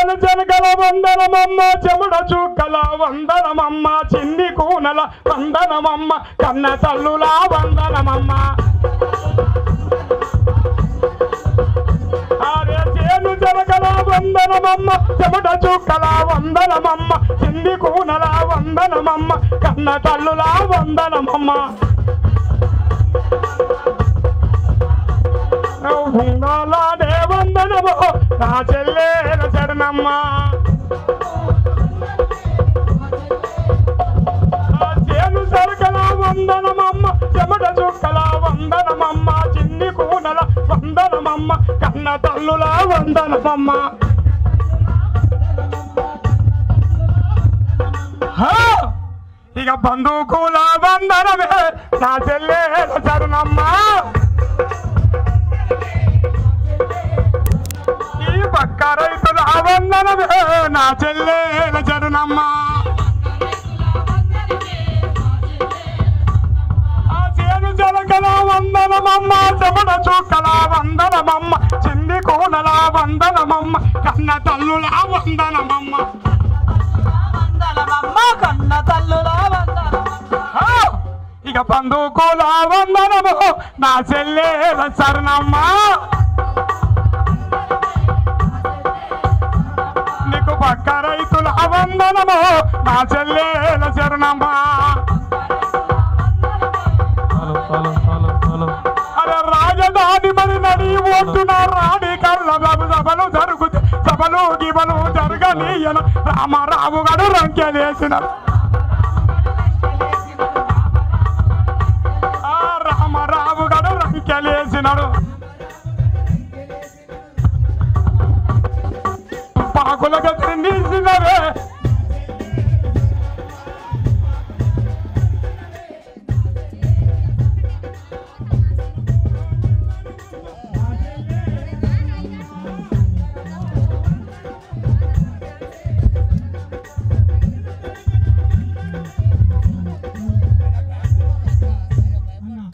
చేను చెనకల వందనమమ్మ చెముడ చుక్కల వందనమమ్మ చిన్ని కూనల వందనమమ్మ కన్న తల్లుల వందనమమ్మ అరే చేను చెనకల వందనమమ్మ చెముడ చుక్కల వందనమమ్మ చిన్ని కూనల వందనమమ్మ కన్న తల్లుల వందనమమ్మ ఉండాలనే వందనము నా చెల్లెల శరణమ్మ చేను సరకల వందనమమ్మ చెమట చుక్కల వందనమమ్మ చిన్ని కూనల వందనమమ్మ కన్న తల్లుల వందనమమ్మ ఇక బంధుకుల వందనమే నా చెల్లెల శరణమ్మ పక్క రైతుల వందనమే నా చెల్లెల శరణమ్మ ఆ చేను జలకల వందనమమ్మ చెమట చుక్కల వందనమమ్మ చిన్ని కూనల వందనమమ్మ కన్న తల్లుల వందనమమ్మ కన్న తల్లుల ఇక బంధుకుల వందనము నా చెల్లెల శరణమ్మ పక్క రైతుల వందనము నా చెల్లెల శరణమ్మ అరే రాజధాని మరి నడి ఒడ్డున రాణి కళ్ళ సభలు జరుగుతాయి సభలు గిబలు జరగనీయన రామారావు గారు రంకెలేసిన రామారావు గారు రంకెలేసినాడు